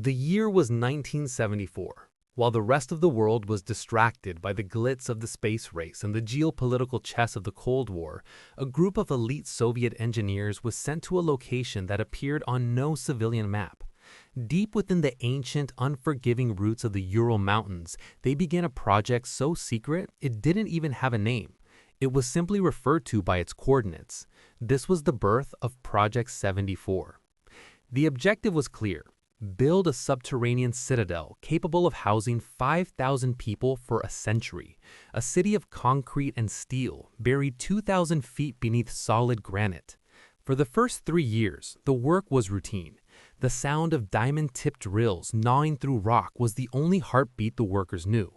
The year was 1974. While the rest of the world was distracted by the glitz of the space race and the geopolitical chess of the Cold War, a group of elite Soviet engineers was sent to a location that appeared on no civilian map. Deep within the ancient, unforgiving roots of the Ural Mountains, they began a project so secret it didn't even have a name. It was simply referred to by its coordinates. This was the birth of Project 74. The objective was clear: build a subterranean citadel capable of housing 5,000 people for a century, a city of concrete and steel buried 2,000 feet beneath solid granite. For the first 3 years, the work was routine. The sound of diamond-tipped drills gnawing through rock was the only heartbeat the workers knew.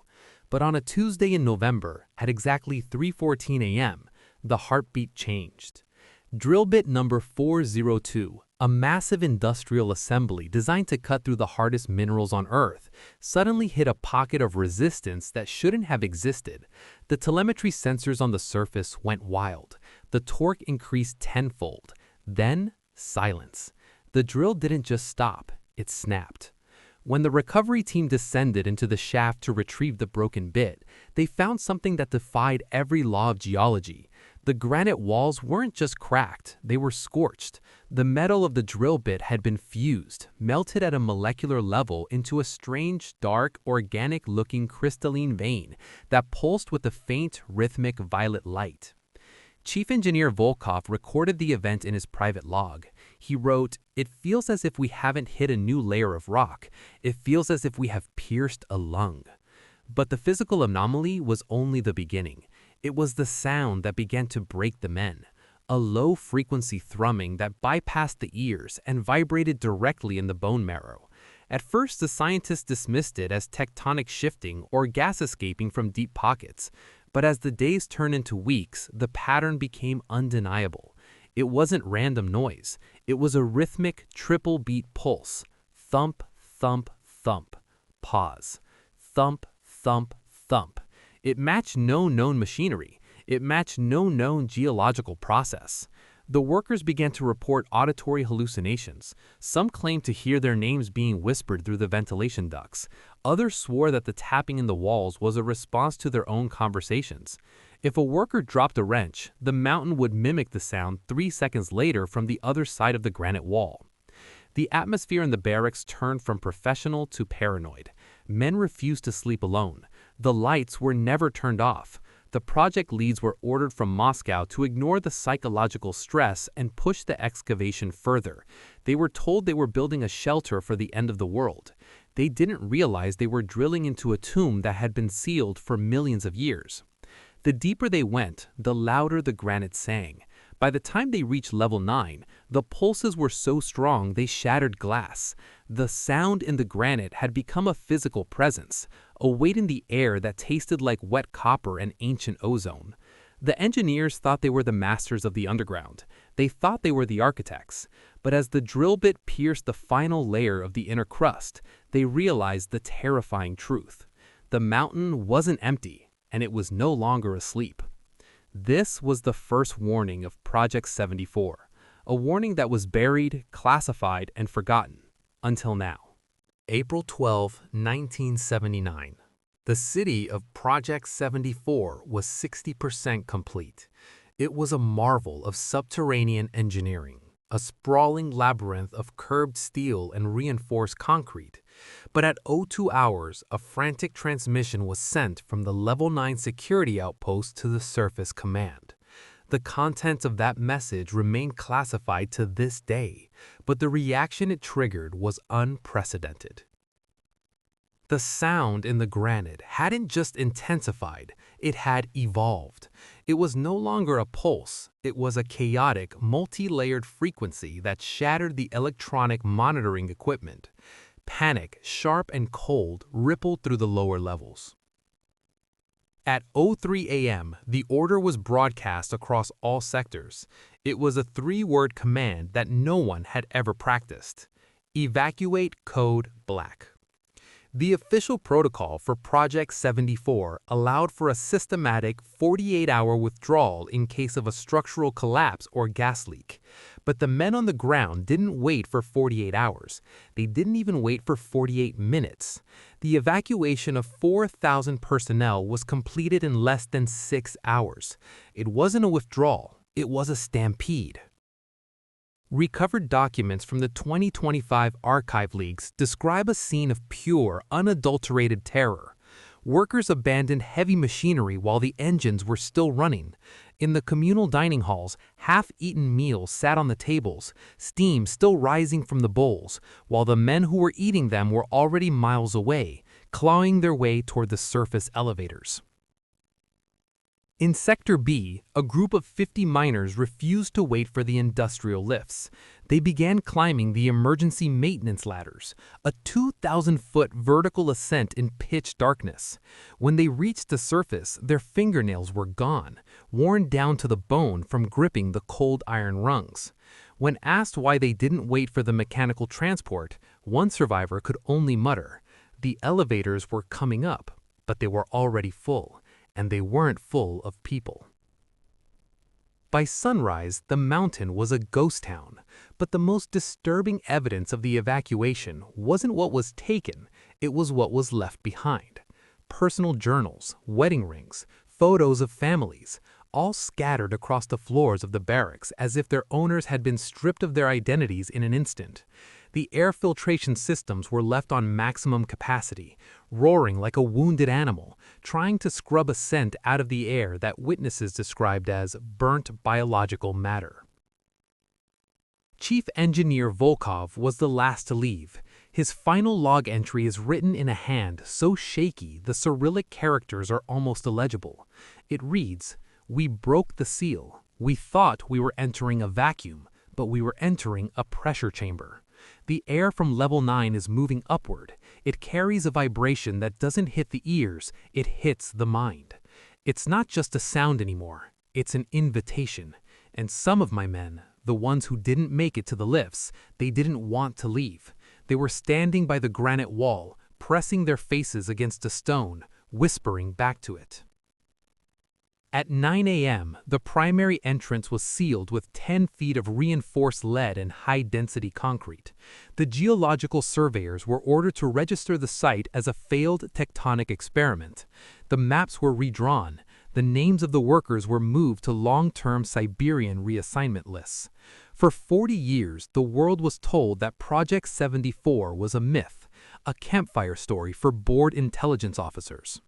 But on a Tuesday in November, at exactly 3:14 a.m., the heartbeat changed. Drill bit number 402, a massive industrial assembly designed to cut through the hardest minerals on Earth, suddenly hit a pocket of resistance that shouldn't have existed. The telemetry sensors on the surface went wild. The torque increased tenfold. Then, silence. The drill didn't just stop, it snapped. When the recovery team descended into the shaft to retrieve the broken bit, they found something that defied every law of geology. The granite walls weren't just cracked, they were scorched. The metal of the drill bit had been fused, melted at a molecular level into a strange, dark, organic-looking crystalline vein that pulsed with a faint, rhythmic violet light. Chief Engineer Volkov recorded the event in his private log. He wrote, "It feels as if we haven't hit a new layer of rock. It feels as if we have pierced a lung." But the physical anomaly was only the beginning. It was the sound that began to break the men. A low-frequency thrumming that bypassed the ears and vibrated directly in the bone marrow. At first, the scientists dismissed it as tectonic shifting or gas escaping from deep pockets. But as the days turned into weeks, the pattern became undeniable. It wasn't random noise. It was a rhythmic, triple-beat pulse. Thump, thump, thump. Pause. Thump, thump, thump. It matched no known machinery. It matched no known geological process. The workers began to report auditory hallucinations. Some claimed to hear their names being whispered through the ventilation ducts. Others swore that the tapping in the walls was a response to their own conversations. If a worker dropped a wrench, the mountain would mimic the sound 3 seconds later from the other side of the granite wall. The atmosphere in the barracks turned from professional to paranoid. Men refused to sleep alone. The lights were never turned off. The project leads were ordered from Moscow to ignore the psychological stress and push the excavation further. They were told they were building a shelter for the end of the world. They didn't realize they were drilling into a tomb that had been sealed for millions of years. The deeper they went, the louder the granite sang. By the time they reached level 9, the pulses were so strong they shattered glass. The sound in the granite had become a physical presence, a weight in the air that tasted like wet copper and ancient ozone. The engineers thought they were the masters of the underground. They thought they were the architects. But as the drill bit pierced the final layer of the inner crust, they realized the terrifying truth. The mountain wasn't empty, and it was no longer asleep. This was the first warning of Project 74, a warning that was buried, classified, and forgotten, until now. April 12, 1979. The city of Project 74 was 60% complete. It was a marvel of subterranean engineering, a sprawling labyrinth of curbed steel and reinforced concrete. But at 02 hours, a frantic transmission was sent from the Level 9 security outpost to the Surface Command. The contents of that message remain classified to this day, but the reaction it triggered was unprecedented. The sound in the granite hadn't just intensified, it had evolved. It was no longer a pulse, it was a chaotic, multi-layered frequency that shattered the electronic monitoring equipment. Panic, sharp and cold, rippled through the lower levels. At 03 a.m., the order was broadcast across all sectors. It was a 3-word command that no one had ever practiced. Evacuate code black. The official protocol for Project 74 allowed for a systematic 48-hour withdrawal in case of a structural collapse or gas leak. But the men on the ground didn't wait for 48 hours. They didn't even wait for 48 minutes. The evacuation of 4,000 personnel was completed in less than 6 hours. It wasn't a withdrawal, it was a stampede. Recovered documents from the 2025 archive leaks describe a scene of pure, unadulterated terror. Workers abandoned heavy machinery while the engines were still running. In the communal dining halls, half-eaten meals sat on the tables, steam still rising from the bowls, while the men who were eating them were already miles away, clawing their way toward the surface elevators. In Sector B, a group of 50 miners refused to wait for the industrial lifts. They began climbing the emergency maintenance ladders, a 2,000-foot vertical ascent in pitch darkness. When they reached the surface, their fingernails were gone, worn down to the bone from gripping the cold iron rungs. When asked why they didn't wait for the mechanical transport, one survivor could only mutter, "The elevators were coming up, but they were already full. And they weren't full of people." By sunrise, the mountain was a ghost town, but the most disturbing evidence of the evacuation wasn't what was taken, it was what was left behind. Personal journals, wedding rings, photos of families, all scattered across the floors of the barracks as if their owners had been stripped of their identities in an instant. The air filtration systems were left on maximum capacity, roaring like a wounded animal, trying to scrub a scent out of the air that witnesses described as burnt biological matter. Chief Engineer Volkov was the last to leave. His final log entry is written in a hand so shaky the Cyrillic characters are almost illegible. It reads, "We broke the seal. We thought we were entering a vacuum, but we were entering a pressure chamber. The air from level 9 is moving upward. It carries a vibration that doesn't hit the ears, it hits the mind. It's not just a sound anymore, it's an invitation. And some of my men, the ones who didn't make it to the lifts, they didn't want to leave. They were standing by the granite wall, pressing their faces against a stone, whispering back to it." At 9 a.m., the primary entrance was sealed with 10 feet of reinforced lead and high-density concrete. The geological surveyors were ordered to register the site as a failed tectonic experiment. The maps were redrawn. The names of the workers were moved to long-term Siberian reassignment lists. For 40 years, the world was told that Project 74 was a myth, a campfire story for bored intelligence officers.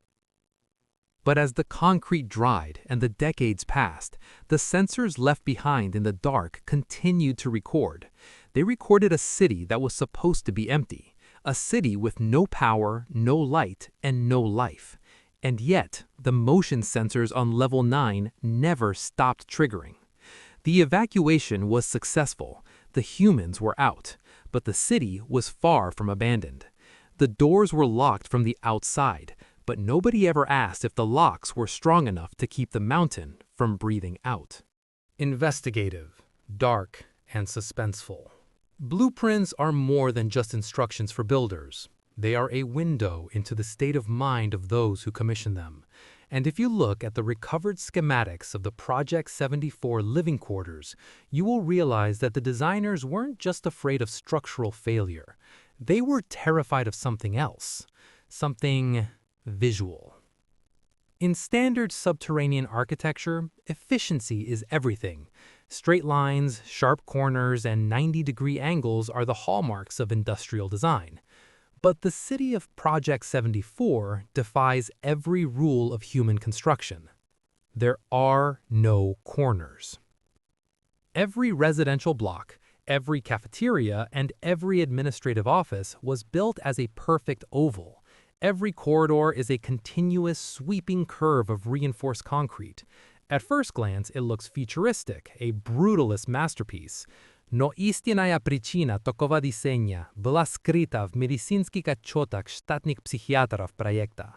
But as the concrete dried and the decades passed, the sensors left behind in the dark continued to record. They recorded a city that was supposed to be empty, a city with no power, no light, and no life. And yet, the motion sensors on level 9 never stopped triggering. The evacuation was successful. The humans were out, but the city was far from abandoned. The doors were locked from the outside, but nobody ever asked if the locks were strong enough to keep the mountain from breathing out. Investigative, dark, and suspenseful. Blueprints are more than just instructions for builders. They are a window into the state of mind of those who commission them. And if you look at the recovered schematics of the Project 74 living quarters, you will realize that the designers weren't just afraid of structural failure. They were terrified of something else, something visual. In standard subterranean architecture, efficiency is everything. Straight lines, sharp corners, and 90-degree angles are the hallmarks of industrial design. But the city of Project 74 defies every rule of human construction. There are no corners. Every residential block, every cafeteria, and every administrative office was built as a perfect oval. Every corridor is a continuous, sweeping curve of reinforced concrete. At first glance, it looks futuristic, a brutalist masterpiece. No istniana причина такого дизайна была скрыта в медицинских отчетах штатных психиатров проекта.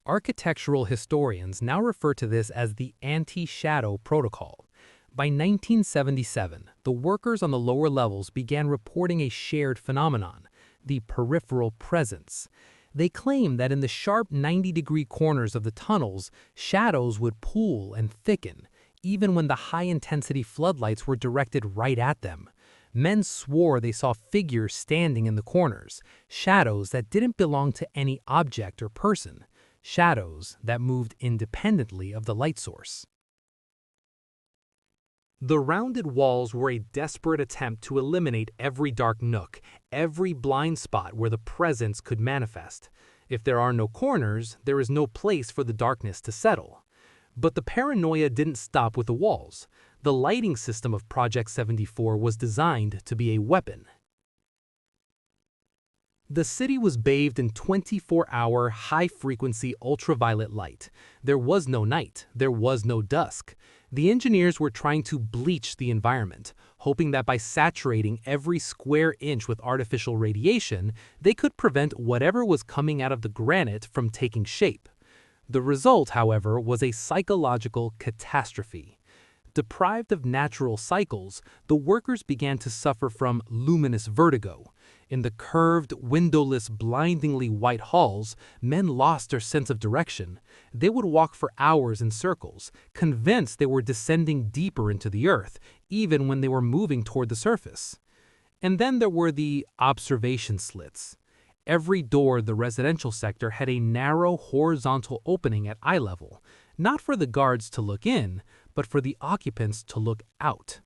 Architectural historians now refer to this as the anti-shadow protocol. By 1977, the workers on the lower levels began reporting a shared phenomenon. the peripheral presence. They claim that in the sharp 90-degree corners of the tunnels, shadows would pool and thicken, even when the high-intensity floodlights were directed right at them. Men swore they saw figures standing in the corners, shadows that didn't belong to any object or person, shadows that moved independently of the light source. The rounded walls were a desperate attempt to eliminate every dark nook, every blind spot where the presence could manifest. If there are no corners, there is no place for the darkness to settle. But the paranoia didn't stop with the walls. The lighting system of Project 74 was designed to be a weapon. The city was bathed in 24-hour, high-frequency ultraviolet light. There was no night. There was no dusk. The engineers were trying to bleach the environment, hoping that by saturating every square inch with artificial radiation, they could prevent whatever was coming out of the granite from taking shape. The result, however, was a psychological catastrophe. Deprived of natural cycles, the workers began to suffer from luminous vertigo. In the curved, windowless, blindingly white halls, men lost their sense of direction. They would walk for hours in circles, convinced they were descending deeper into the earth, even when they were moving toward the surface. And then there were the observation slits. Every door in the residential sector had a narrow, horizontal opening at eye level, not for the guards to look in, but for the occupants to look out.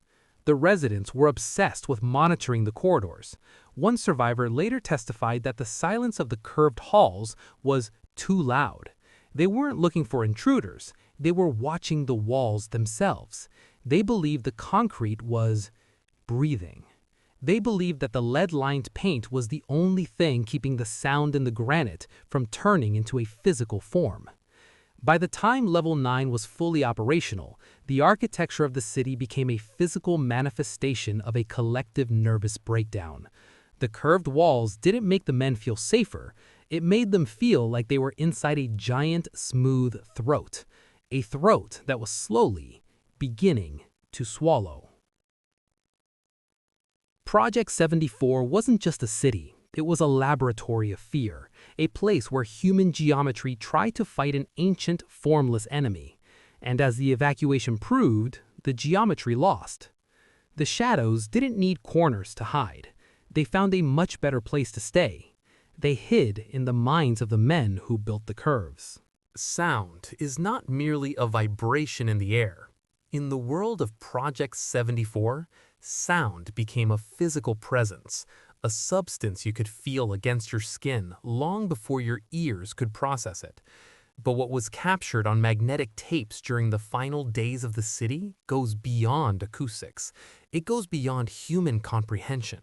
The residents were obsessed with monitoring the corridors. One survivor later testified that the silence of the curved halls was too loud. They weren't looking for intruders. They were watching the walls themselves. They believed the concrete was breathing. They believed that the lead-lined paint was the only thing keeping the sound in the granite from turning into a physical form. By the time Level 9 was fully operational, the architecture of the city became a physical manifestation of a collective nervous breakdown. The curved walls didn't make the men feel safer. It made them feel like they were inside a giant, smooth throat. A throat that was slowly beginning to swallow. Project 74 wasn't just a city. It was a laboratory of fear, a place where human geometry tried to fight an ancient, formless enemy. And as the evacuation proved, the geometry lost. The shadows didn't need corners to hide. They found a much better place to stay. They hid in the minds of the men who built the curves. Sound is not merely a vibration in the air. In the world of Project 74, sound became a physical presence, a substance you could feel against your skin long before your ears could process it. But what was captured on magnetic tapes during the final days of the city goes beyond acoustics. It goes beyond human comprehension.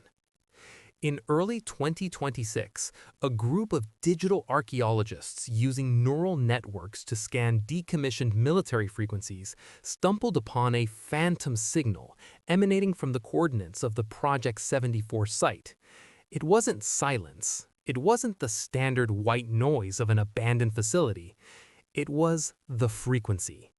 In early 2026, a group of digital archaeologists using neural networks to scan decommissioned military frequencies stumbled upon a phantom signal emanating from the coordinates of the Project 74 site. It wasn't silence. It wasn't the standard white noise of an abandoned facility. It was the frequency.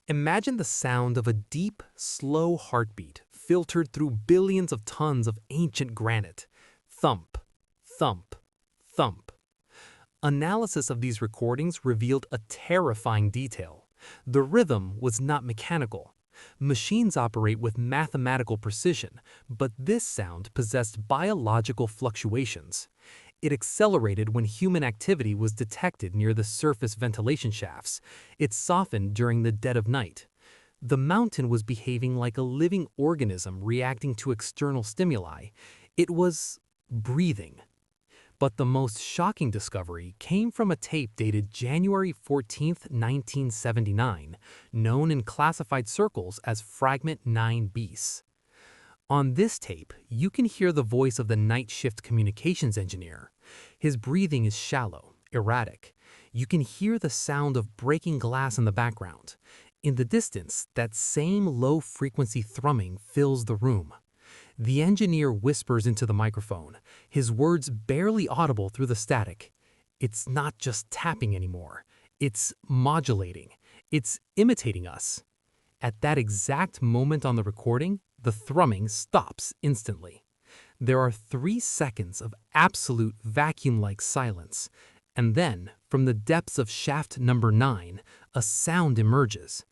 Imagine the sound of a deep, slow heartbeat filtered through billions of tons of ancient granite. Thump, thump, thump. Analysis of these recordings revealed a terrifying detail. The rhythm was not mechanical. Machines operate with mathematical precision, but this sound possessed biological fluctuations. It accelerated when human activity was detected near the surface ventilation shafts. It softened during the dead of night. The mountain was behaving like a living organism reacting to external stimuli. It was breathing. But the most shocking discovery came from a tape dated January 14, 1979, known in classified circles as Fragment 9 bis. On this tape, you can hear the voice of the night shift communications engineer. His breathing is shallow, erratic. You can hear the sound of breaking glass in the background. In the distance, that same low-frequency thrumming fills the room. The engineer whispers into the microphone, his words barely audible through the static. It's not just tapping anymore. It's modulating. It's imitating us. At that exact moment on the recording, the thrumming stops instantly. There are 3 seconds of absolute vacuum-like silence, and then, from the depths of shaft number 9, a sound emerges.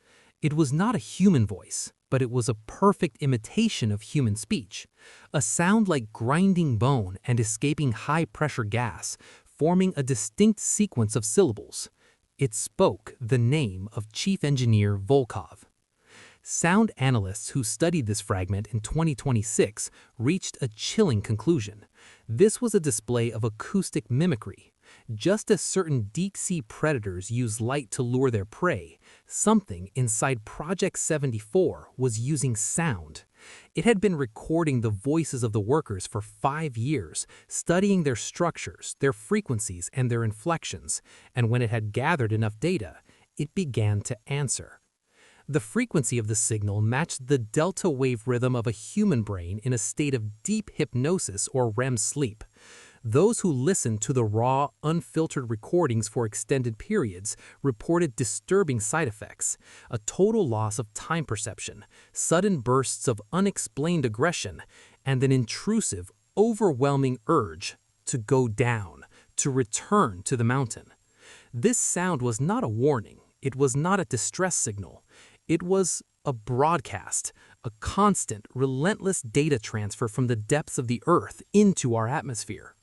It was not a human voice, but it was a perfect imitation of human speech, a sound like grinding bone and escaping high-pressure gas, forming a distinct sequence of syllables. It spoke the name of Chief Engineer Volkov. Sound analysts who studied this fragment in 2026 reached a chilling conclusion. This was a display of acoustic mimicry. Just as certain deep-sea predators use light to lure their prey, something inside Project 74 was using sound. It had been recording the voices of the workers for 5 years, studying their structures, their frequencies, and their inflections, and when it had gathered enough data, it began to answer. The frequency of the signal matched the delta wave rhythm of a human brain in a state of deep hypnosis or REM sleep. Those who listened to the raw, unfiltered recordings for extended periods reported disturbing side effects, a total loss of time perception, sudden bursts of unexplained aggression, and an intrusive, overwhelming urge to go down, to return to the mountain. This sound was not a warning. It was not a distress signal. It was a broadcast, a constant, relentless data transfer from the depths of the Earth into our atmosphere.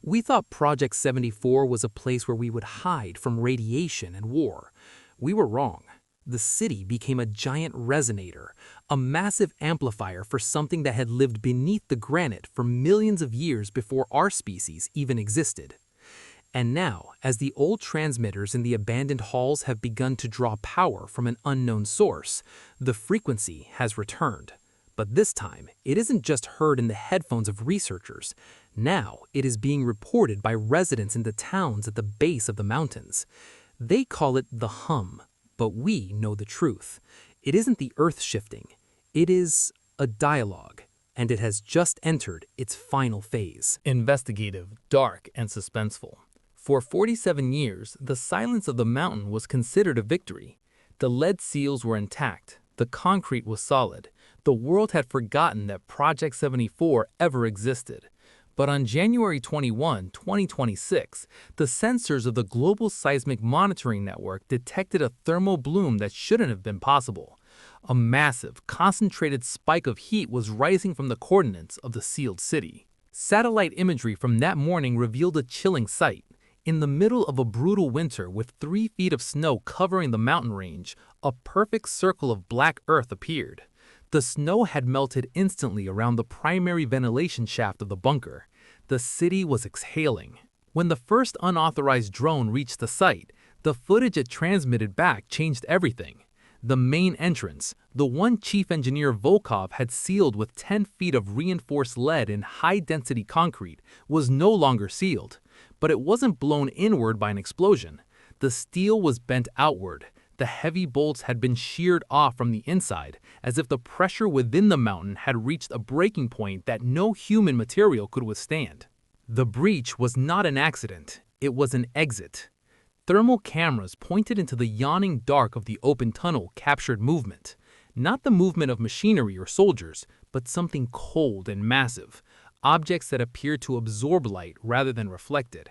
We thought Project 74 was a place where we would hide from radiation and war. We were wrong. The city became a giant resonator, a massive amplifier for something that had lived beneath the granite for millions of years before our species even existed. And now, as the old transmitters in the abandoned halls have begun to draw power from an unknown source, the frequency has returned. But this time, it isn't just heard in the headphones of researchers. Now, it is being reported by residents in the towns at the base of the mountains. They call it the hum, but we know the truth. It isn't the earth shifting. It is a dialogue, and it has just entered its final phase. Investigative, dark, and suspenseful. For 47 years, the silence of the mountain was considered a victory. The lead seals were intact. The concrete was solid. The world had forgotten that Project 74 ever existed. But on January 21, 2026, the sensors of the Global Seismic Monitoring Network detected a thermal bloom that shouldn't have been possible. A massive, concentrated spike of heat was rising from the coordinates of the sealed city. Satellite imagery from that morning revealed a chilling sight. In the middle of a brutal winter with 3 feet of snow covering the mountain range, a perfect circle of black earth appeared. The snow had melted instantly around the primary ventilation shaft of the bunker. The city was exhaling. When the first unauthorized drone reached the site, the footage it transmitted back changed everything. The main entrance, the one Chief Engineer Volkov had sealed with 10 feet of reinforced lead in high-density concrete, was no longer sealed. But it wasn't blown inward by an explosion. The steel was bent outward. The heavy bolts had been sheared off from the inside, as if the pressure within the mountain had reached a breaking point that no human material could withstand. The breach was not an accident. It was an exit. Thermal cameras pointed into the yawning dark of the open tunnel captured movement. Not the movement of machinery or soldiers, but something cold and massive. Objects that appeared to absorb light rather than reflect it.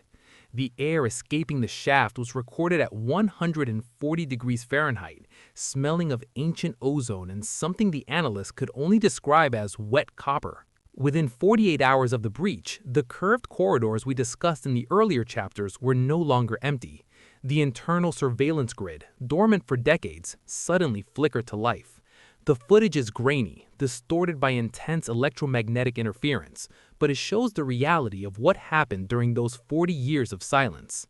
The air escaping the shaft was recorded at 140 degrees Fahrenheit, smelling of ancient ozone and something the analysts could only describe as wet copper. Within 48 hours of the breach, the curved corridors we discussed in the earlier chapters were no longer empty. The internal surveillance grid, dormant for decades, suddenly flickered to life. The footage is grainy, distorted by intense electromagnetic interference, but it shows the reality of what happened during those 40 years of silence.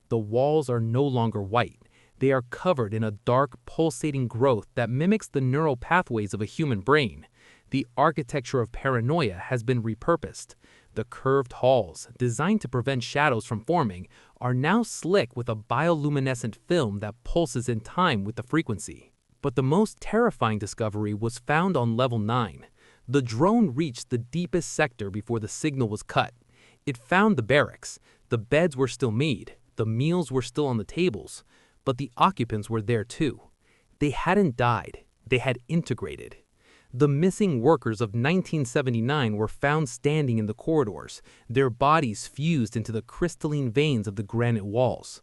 The walls are no longer white. They are covered in a dark, pulsating growth that mimics the neural pathways of a human brain. The architecture of Paranoia has been repurposed. The curved halls, designed to prevent shadows from forming, are now slick with a bioluminescent film that pulses in time with the frequency. But the most terrifying discovery was found on level 9. The drone reached the deepest sector before the signal was cut. It found the barracks. The beds were still made. The meals were still on the tables. But the occupants were there too. They hadn't died. They had integrated. The missing workers of 1979 were found standing in the corridors, their bodies fused into the crystalline veins of the granite walls.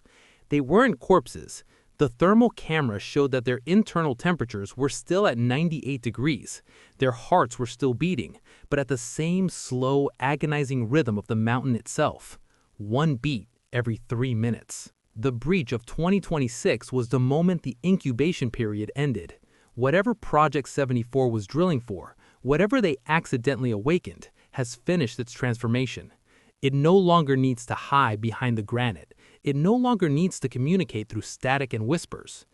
They weren't corpses. The thermal camera showed that their internal temperatures were still at 98 degrees. Their hearts were still beating, but at the same slow, agonizing rhythm of the mountain itself. One beat every 3 minutes. The breach of 2026 was the moment the incubation period ended. Whatever Project 74 was drilling for, whatever they accidentally awakened, has finished its transformation. It no longer needs to hide behind the granite. It no longer needs to communicate through static and whispers.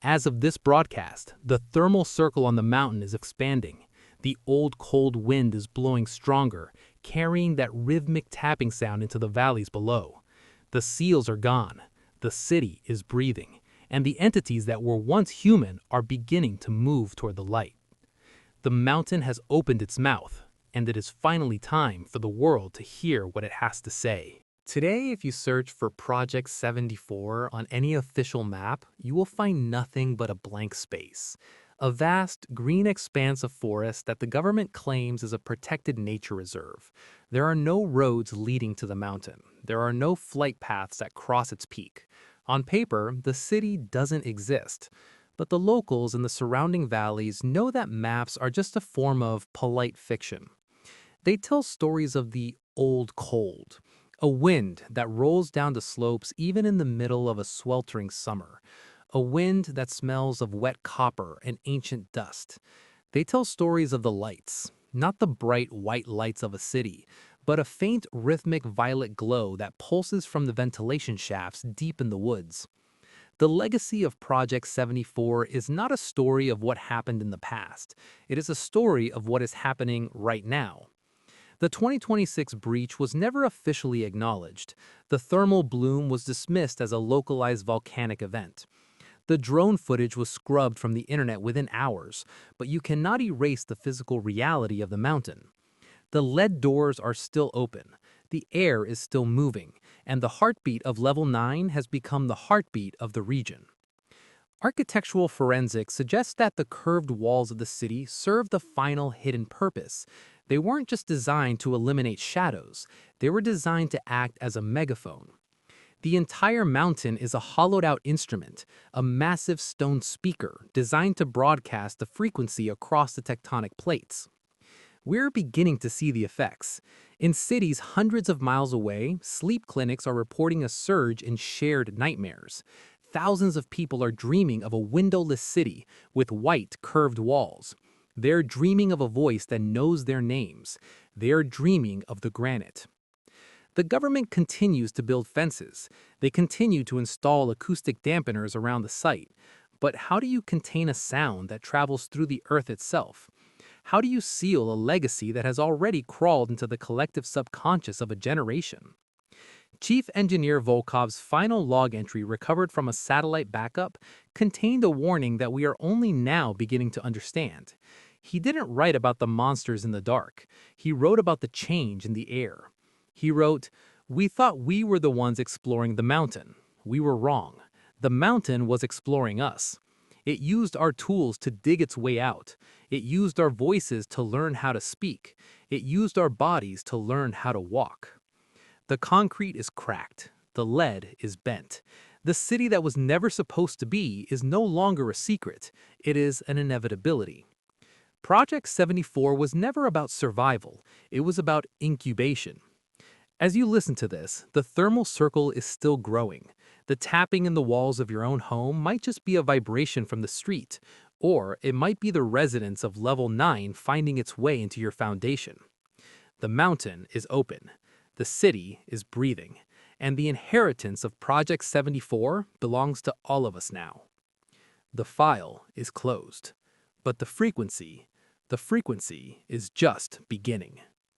As of this broadcast, the thermal circle on the mountain is expanding. The old cold wind is blowing stronger, carrying that rhythmic tapping sound into the valleys below. The seals are gone. The city is breathing. And the entities that were once human are beginning to move toward the light. The mountain has opened its mouth, and it is finally time for the world to hear what it has to say. Today, if you search for Project 74 on any official map, you will find nothing but a blank space. A vast, green expanse of forest that the government claims is a protected nature reserve. There are no roads leading to the mountain. There are no flight paths that cross its peak. On paper, the city doesn't exist, but the locals in the surrounding valleys know that maps are just a form of polite fiction. They tell stories of the old cold, a wind that rolls down the slopes even in the middle of a sweltering summer, a wind that smells of wet copper and ancient dust. They tell stories of the lights, not the bright white lights of a city, but a faint rhythmic violet glow that pulses from the ventilation shafts deep in the woods. The legacy of Project 74 is not a story of what happened in the past. It is a story of what is happening right now. The 2026 breach was never officially acknowledged. The thermal bloom was dismissed as a localized volcanic event. The drone footage was scrubbed from the internet within hours, but you cannot erase the physical reality of the mountain. The lead doors are still open, the air is still moving, and the heartbeat of Level 9 has become the heartbeat of the region. Architectural forensics suggests that the curved walls of the city serve the final hidden purpose. They weren't just designed to eliminate shadows, they were designed to act as a megaphone. The entire mountain is a hollowed-out instrument, a massive stone speaker designed to broadcast the frequency across the tectonic plates. We're beginning to see the effects. In cities hundreds of miles away, sleep clinics are reporting a surge in shared nightmares. Thousands of people are dreaming of a windowless city with white, curved walls. They're dreaming of a voice that knows their names. They're dreaming of the granite. The government continues to build fences. They continue to install acoustic dampeners around the site. But how do you contain a sound that travels through the earth itself? How do you seal a legacy that has already crawled into the collective subconscious of a generation? Chief Engineer Volkov's final log entry recovered from a satellite backup contained a warning that we are only now beginning to understand. He didn't write about the monsters in the dark. He wrote about the change in the air. He wrote, "We thought we were the ones exploring the mountain. We were wrong. The mountain was exploring us. It used our tools to dig its way out. It used our voices to learn how to speak. It used our bodies to learn how to walk." The concrete is cracked. The lead is bent. The city that was never supposed to be is no longer a secret. It is an inevitability. Project 74 was never about survival. It was about incubation. As you listen to this, the thermal circle is still growing. The tapping in the walls of your own home might just be a vibration from the street, or it might be the resonance of Level 9 finding its way into your foundation. The mountain is open. The city is breathing. And the inheritance of Project 74 belongs to all of us now. The file is closed, but the frequency is just beginning.